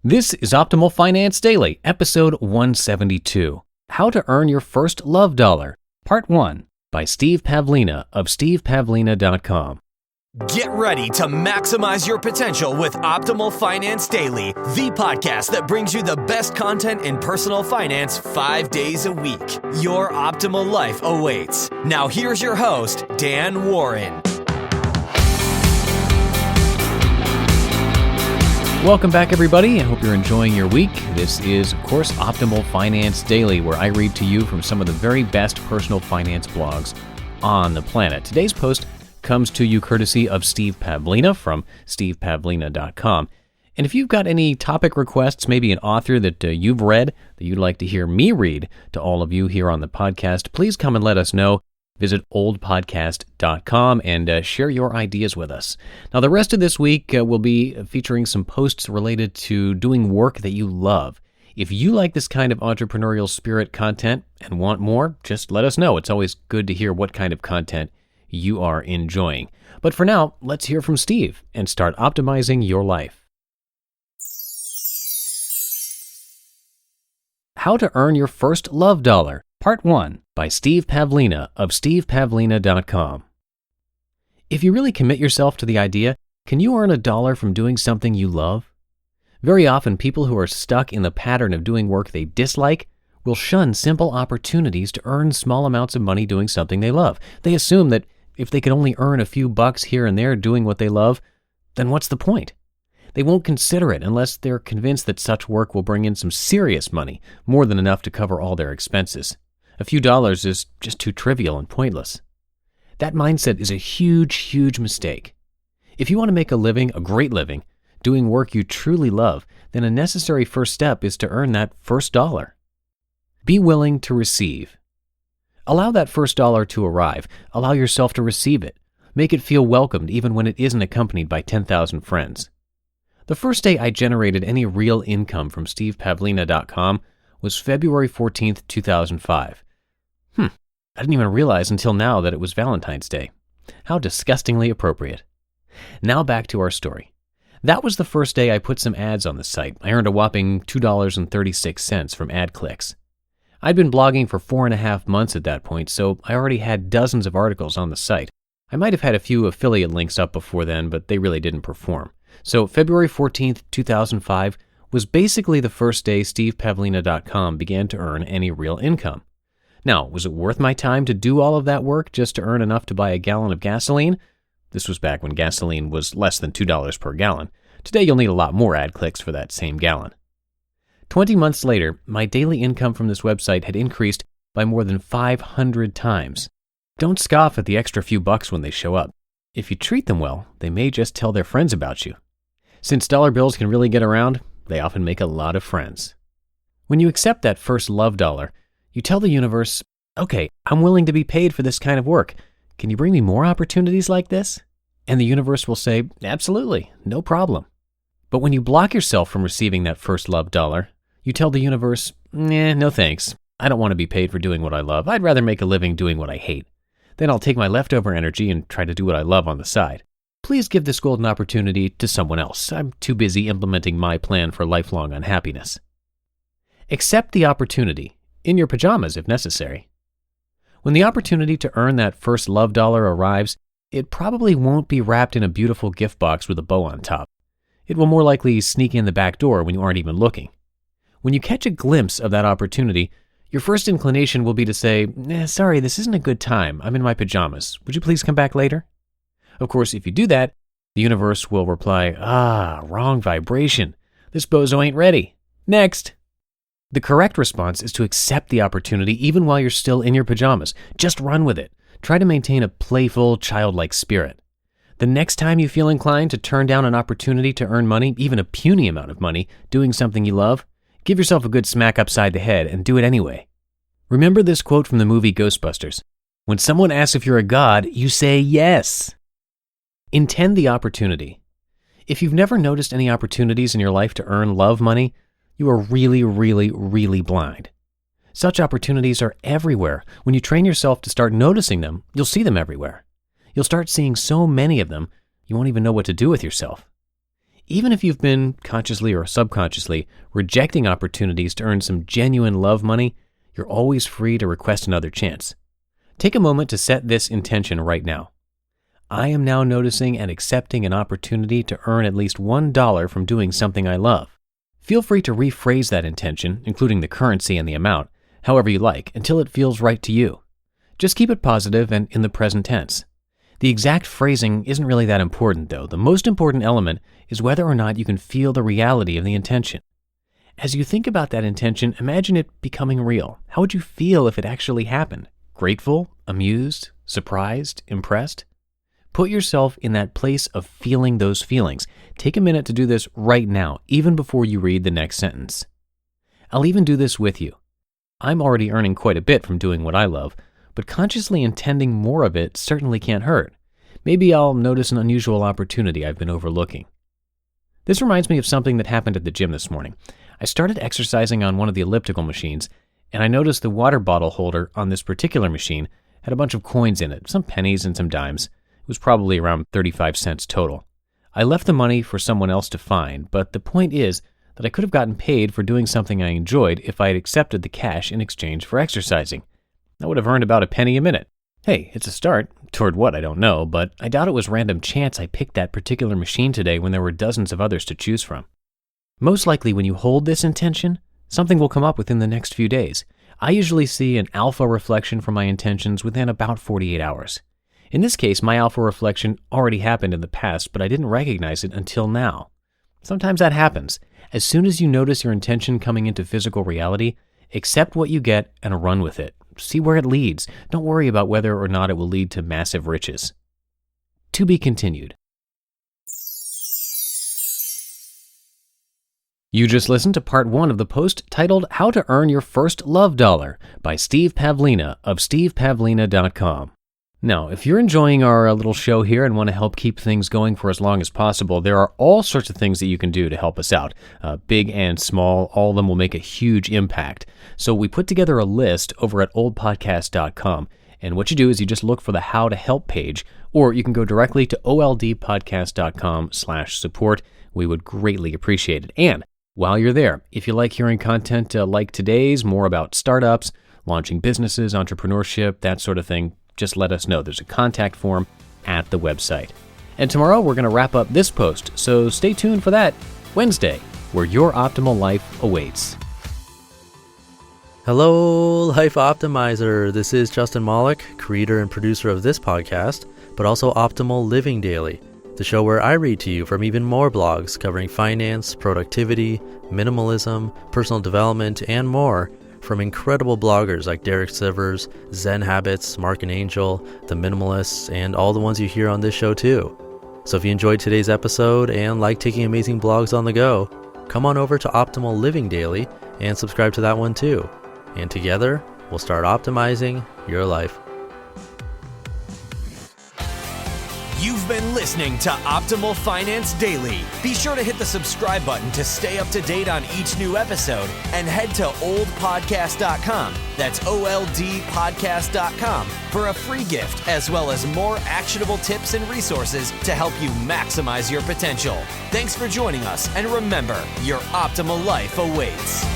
This is Optimal Finance Daily, episode 172. How to Earn Your First Love Dollar, Part 1, by Steve Pavlina of stevepavlina.com. Get ready to maximize your potential with Optimal Finance Daily, the podcast that brings you the best content in personal finance 5 days a week. Your optimal life awaits. Now here's your host, Dan Warren. Welcome back, everybody. I hope you're enjoying your week. This is, of course, Optimal Finance Daily, where I read to you from some of the very best personal finance blogs on the planet. Today's post comes to you courtesy of Steve Pavlina from stevepavlina.com. And if you've got any topic requests, maybe an author that you've read that you'd like to hear me read to all of you here on the podcast, please come and let us know. Visit oldpodcast.com and share your ideas with us. Now, the rest of this week will be featuring some posts related to doing work that you love. If you like this kind of entrepreneurial spirit content and want more, just let us know. It's always good to hear what kind of content you are enjoying. But for now, let's hear from Steve and start optimizing your life. How to Earn Your First Love Dollar, Part 1, by Steve Pavlina of stevepavlina.com. If you really commit yourself to the idea, can you earn $1 from doing something you love? Very often, people who are stuck in the pattern of doing work they dislike will shun simple opportunities to earn small amounts of money doing something they love. They assume that if they could only earn a few bucks here and there doing what they love, then what's the point? They won't consider it unless they're convinced that such work will bring in some serious money, more than enough to cover all their expenses. A few dollars is just too trivial and pointless. That mindset is a huge, huge mistake. If you want to make a living, a great living, doing work you truly love, then a necessary first step is to earn that first dollar. Be willing to receive. Allow that first dollar to arrive. Allow yourself to receive it. Make it feel welcomed even when it isn't accompanied by 10,000 friends. The first day I generated any real income from stevepavlina.com was February 14th, 2005. I didn't even realize until now that it was Valentine's Day. How disgustingly appropriate. Now back to our story. That was the first day I put some ads on the site. I earned a whopping $2.36 from ad clicks. I'd been blogging for 4.5 months at that point, so I already had dozens of articles on the site. I might have had a few affiliate links up before then, but they really didn't perform. So February 14th, 2005 was basically the first day stevepavlina.com began to earn any real income. Now, was it worth my time to do all of that work just to earn enough to buy a gallon of gasoline? This was back when gasoline was less than $2 per gallon. Today, you'll need a lot more ad clicks for that same gallon. 20 months later, my daily income from this website had increased by more than 500 times. Don't scoff at the extra few bucks when they show up. If you treat them well, they may just tell their friends about you. Since dollar bills can really get around, they often make a lot of friends. When you accept that first love dollar, you tell the universe, okay, I'm willing to be paid for this kind of work. Can you bring me more opportunities like this? And the universe will say, absolutely, no problem. But when you block yourself from receiving that first love dollar, you tell the universe, no thanks. I don't want to be paid for doing what I love. I'd rather make a living doing what I hate. Then I'll take my leftover energy and try to do what I love on the side. Please give this golden opportunity to someone else. I'm too busy implementing my plan for lifelong unhappiness. Accept the opportunity, in your pajamas if necessary. When the opportunity to earn that first love dollar arrives, it probably won't be wrapped in a beautiful gift box with a bow on top. It will more likely sneak in the back door when you aren't even looking. When you catch a glimpse of that opportunity, your first inclination will be to say, sorry, this isn't a good time. I'm in my pajamas. Would you please come back later? Of course, if you do that, the universe will reply, wrong vibration. This bozo ain't ready. Next. The correct response is to accept the opportunity even while you're still in your pajamas. Just run with it. Try to maintain a playful, childlike spirit. The next time you feel inclined to turn down an opportunity to earn money, even a puny amount of money, doing something you love, give yourself a good smack upside the head and do it anyway. Remember this quote from the movie Ghostbusters. When someone asks if you're a god, you say yes. Intend the opportunity. If you've never noticed any opportunities in your life to earn love money, you are really, really, really blind. Such opportunities are everywhere. When you train yourself to start noticing them, you'll see them everywhere. You'll start seeing so many of them, you won't even know what to do with yourself. Even if you've been, consciously or subconsciously, rejecting opportunities to earn some genuine love money, you're always free to request another chance. Take a moment to set this intention right now. I am now noticing and accepting an opportunity to earn at least $1 from doing something I love. Feel free to rephrase that intention, including the currency and the amount, however you like, until it feels right to you. Just keep it positive and in the present tense. The exact phrasing isn't really that important, though. The most important element is whether or not you can feel the reality of the intention. As you think about that intention, imagine it becoming real. How would you feel if it actually happened? Grateful? Amused? Surprised? Impressed? Put yourself in that place of feeling those feelings. Take a minute to do this right now, even before you read the next sentence. I'll even do this with you. I'm already earning quite a bit from doing what I love, but consciously intending more of it certainly can't hurt. Maybe I'll notice an unusual opportunity I've been overlooking. This reminds me of something that happened at the gym this morning. I started exercising on one of the elliptical machines, and I noticed the water bottle holder on this particular machine had a bunch of coins in it, some pennies and some dimes. It was probably around 35 cents total. I left the money for someone else to find, but the point is that I could have gotten paid for doing something I enjoyed if I had accepted the cash in exchange for exercising. I would have earned about a penny a minute. Hey, it's a start. Toward what, I don't know, but I doubt it was random chance I picked that particular machine today when there were dozens of others to choose from. Most likely when you hold this intention, something will come up within the next few days. I usually see an alpha reflection from my intentions within about 48 hours. In this case, my alpha reflection already happened in the past, but I didn't recognize it until now. Sometimes that happens. As soon as you notice your intention coming into physical reality, accept what you get and run with it. See where it leads. Don't worry about whether or not it will lead to massive riches. To be continued. You just listened to part 1 of the post titled How to Earn Your First Love Dollar by Steve Pavlina of stevepavlina.com. Now, if you're enjoying our little show here and want to help keep things going for as long as possible, there are all sorts of things that you can do to help us out. Big and small, all of them will make a huge impact. So we put together a list over at oldpodcast.com. And what you do is you just look for the How to Help page, or you can go directly to oldpodcast.com/support. We would greatly appreciate it. And while you're there, if you like hearing content like today's, more about startups, launching businesses, entrepreneurship, that sort of thing, just let us know. There's a contact form at the website. And tomorrow we're going to wrap up this post, so stay tuned for that Wednesday, where your optimal life awaits. Hello, Life Optimizer. This is Justin Malik, creator and producer of this podcast, but also Optimal Living Daily, the show where I read to you from even more blogs covering finance, productivity, minimalism, personal development, and more, from incredible bloggers like Derek Sivers, Zen Habits, Mark and Angel, The Minimalists, and all the ones you hear on this show too. So if you enjoyed today's episode and like taking amazing blogs on the go, come on over to Optimal Living Daily and subscribe to that one too. And together, we'll start optimizing your life. You've been listening to Optimal Finance Daily. Be sure to hit the subscribe button to stay up to date on each new episode and head to oldpodcast.com. That's OLDpodcast.com for a free gift as well as more actionable tips and resources to help you maximize your potential. Thanks for joining us, and remember, your optimal life awaits.